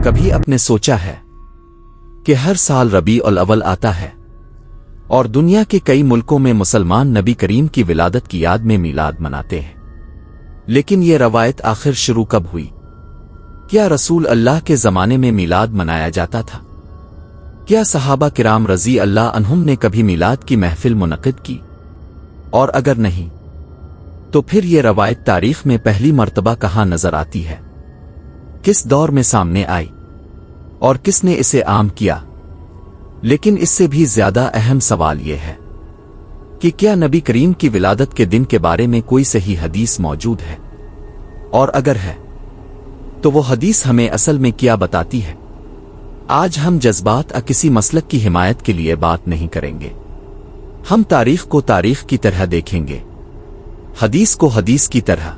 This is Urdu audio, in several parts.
کبھی اپنے سوچا ہے کہ ہر سال ربیع الاول آتا ہے اور دنیا کے کئی ملکوں میں مسلمان نبی کریم کی ولادت کی یاد میں میلاد مناتے ہیں، لیکن یہ روایت آخر شروع کب ہوئی؟ کیا رسول اللہ کے زمانے میں میلاد منایا جاتا تھا؟ کیا صحابہ کرام رضی اللہ عنہم نے کبھی میلاد کی محفل منعقد کی؟ اور اگر نہیں تو پھر یہ روایت تاریخ میں پہلی مرتبہ کہاں نظر آتی ہے؟ کس دور میں سامنے آئی اور کس نے اسے عام کیا؟ لیکن اس سے بھی زیادہ اہم سوال یہ ہے کہ کیا نبی کریم کی ولادت کے دن کے بارے میں کوئی صحیح حدیث موجود ہے؟ اور اگر ہے تو وہ حدیث ہمیں اصل میں کیا بتاتی ہے؟ آج ہم جذبات کسی مسلک کی حمایت کے لیے بات نہیں کریں گے، ہم تاریخ کو تاریخ کی طرح دیکھیں گے، حدیث کو حدیث کی طرح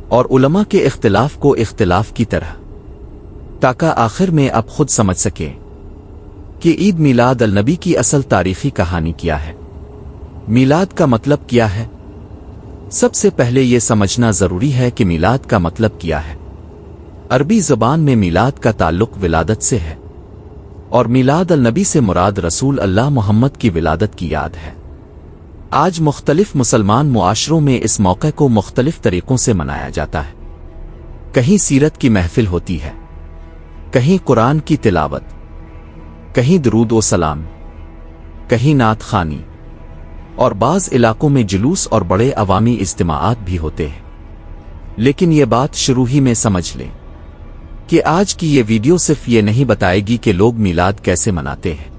اور علماء کے اختلاف کو اختلاف کی طرح، تاکہ آخر میں آپ خود سمجھ سکیں کہ عید میلاد النبی کی اصل تاریخی کہانی کیا ہے، میلاد کا مطلب کیا ہے۔ سب سے پہلے یہ سمجھنا ضروری ہے کہ میلاد کا مطلب کیا ہے۔ عربی زبان میں میلاد کا تعلق ولادت سے ہے، اور میلاد النبی سے مراد رسول اللہ محمد کی ولادت کی یاد ہے۔ آج مختلف مسلمان معاشروں میں اس موقع کو مختلف طریقوں سے منایا جاتا ہے۔ کہیں سیرت کی محفل ہوتی ہے، کہیں قرآن کی تلاوت، کہیں درود و سلام، کہیں نعت خوانی، اور بعض علاقوں میں جلوس اور بڑے عوامی اجتماعات بھی ہوتے ہیں۔ لیکن یہ بات شروع ہی میں سمجھ لیں کہ آج کی یہ ویڈیو صرف یہ نہیں بتائے گی کہ لوگ میلاد کیسے مناتے ہیں،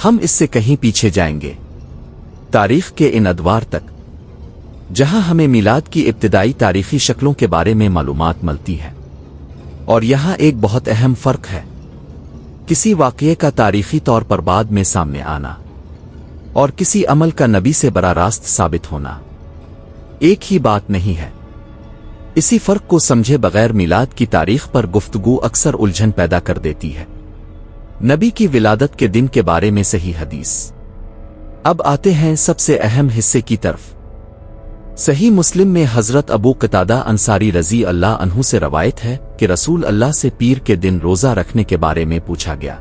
ہم اس سے کہیں پیچھے جائیں گے، تاریخ کے ان ادوار تک جہاں ہمیں میلاد کی ابتدائی تاریخی شکلوں کے بارے میں معلومات ملتی ہے۔ اور یہاں ایک بہت اہم فرق ہے، کسی واقعے کا تاریخی طور پر بعد میں سامنے آنا اور کسی عمل کا نبی سے براہ راست ثابت ہونا ایک ہی بات نہیں ہے۔ اسی فرق کو سمجھے بغیر میلاد کی تاریخ پر گفتگو اکثر الجھن پیدا کر دیتی ہے۔ نبی کی ولادت کے دن کے بارے میں صحیح حدیث۔ اب آتے ہیں سب سے اہم حصے کی طرف۔ صحیح مسلم میں حضرت ابو قتادہ انصاری رضی اللہ عنہ سے روایت ہے کہ رسول اللہ سے پیر کے دن روزہ رکھنے کے بارے میں پوچھا گیا۔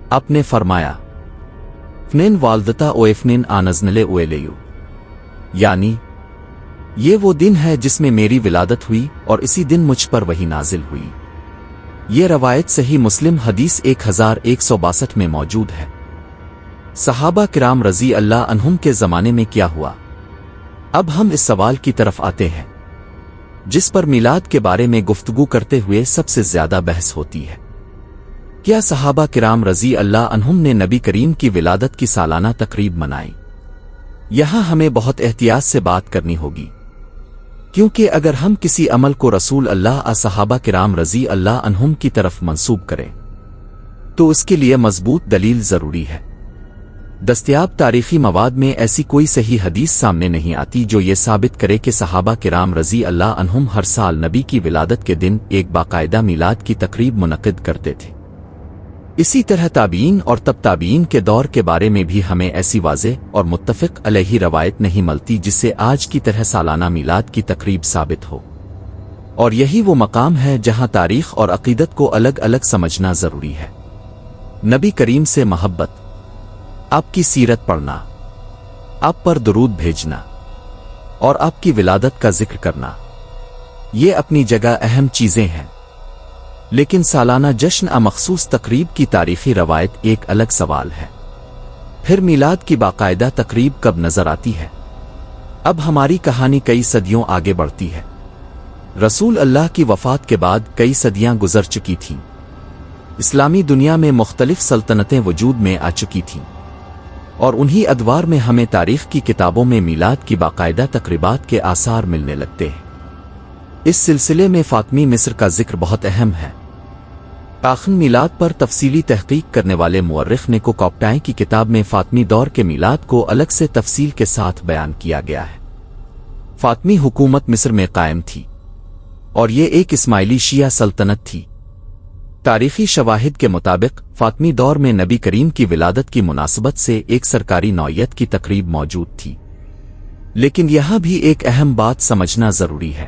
آپ نے فرمایا، فنین والدتا اویفنین آنزنلے اویلیو، یعنی یہ وہ دن ہے جس میں میری ولادت ہوئی اور اسی دن مجھ پر وحی نازل ہوئی۔ یہ روایت صحیح مسلم حدیث 1162 میں موجود ہے۔ صحابہ کرام رضی اللہ عنہم کے زمانے میں کیا ہوا؟ اب ہم اس سوال کی طرف آتے ہیں جس پر میلاد کے بارے میں گفتگو کرتے ہوئے سب سے زیادہ بحث ہوتی ہے۔ کیا صحابہ کرام رضی اللہ عنہم نے نبی کریم کی ولادت کی سالانہ تقریب منائی؟ یہاں ہمیں بہت احتیاط سے بات کرنی ہوگی، کیونکہ اگر ہم کسی عمل کو رسول اللہ صحابہ کرام رضی اللہ عنہم کی طرف منسوب کریں تو اس کے لیے مضبوط دلیل ضروری ہے۔ دستیاب تاریخی مواد میں ایسی کوئی صحیح حدیث سامنے نہیں آتی جو یہ ثابت کرے کہ صحابہ کرام رضی اللہ عنہم ہر سال نبی کی ولادت کے دن ایک باقاعدہ میلاد کی تقریب منعقد کرتے تھے۔ اسی طرح تابعین اور تب تابعین کے دور کے بارے میں بھی ہمیں ایسی واضح اور متفق علیہ روایت نہیں ملتی جس سے آج کی طرح سالانہ میلاد کی تقریب ثابت ہو۔ اور یہی وہ مقام ہے جہاں تاریخ اور عقیدت کو الگ الگ سمجھنا ضروری ہے۔ نبی کریم سے محبت، آپ کی سیرت پڑھنا، آپ پر درود بھیجنا اور آپ کی ولادت کا ذکر کرنا، یہ اپنی جگہ اہم چیزیں ہیں، لیکن سالانہ جشن مخصوص تقریب کی تاریخی روایت ایک الگ سوال ہے۔ پھر میلاد کی باقاعدہ تقریب کب نظر آتی ہے؟ اب ہماری کہانی کئی صدیوں آگے بڑھتی ہے۔ رسول اللہ کی وفات کے بعد کئی صدیاں گزر چکی تھیں، اسلامی دنیا میں مختلف سلطنتیں وجود میں آ چکی تھیں، اور انہی ادوار میں ہمیں تاریخ کی کتابوں میں میلاد کی باقاعدہ تقریبات کے آثار ملنے لگتے ہیں۔ اس سلسلے میں فاطمی مصر کا ذکر بہت اہم ہے۔ آخن میلاد پر تفصیلی تحقیق کرنے والے مورخ نیکو کوپٹائیں کی کتاب میں فاطمی دور کے میلاد کو الگ سے تفصیل کے ساتھ بیان کیا گیا ہے۔ فاطمی حکومت مصر میں قائم تھی، اور یہ ایک اسماعیلی شیعہ سلطنت تھی۔ تاریخی شواہد کے مطابق فاطمی دور میں نبی کریم کی ولادت کی مناسبت سے ایک سرکاری نوعیت کی تقریب موجود تھی، لیکن یہاں بھی ایک اہم بات سمجھنا ضروری ہے۔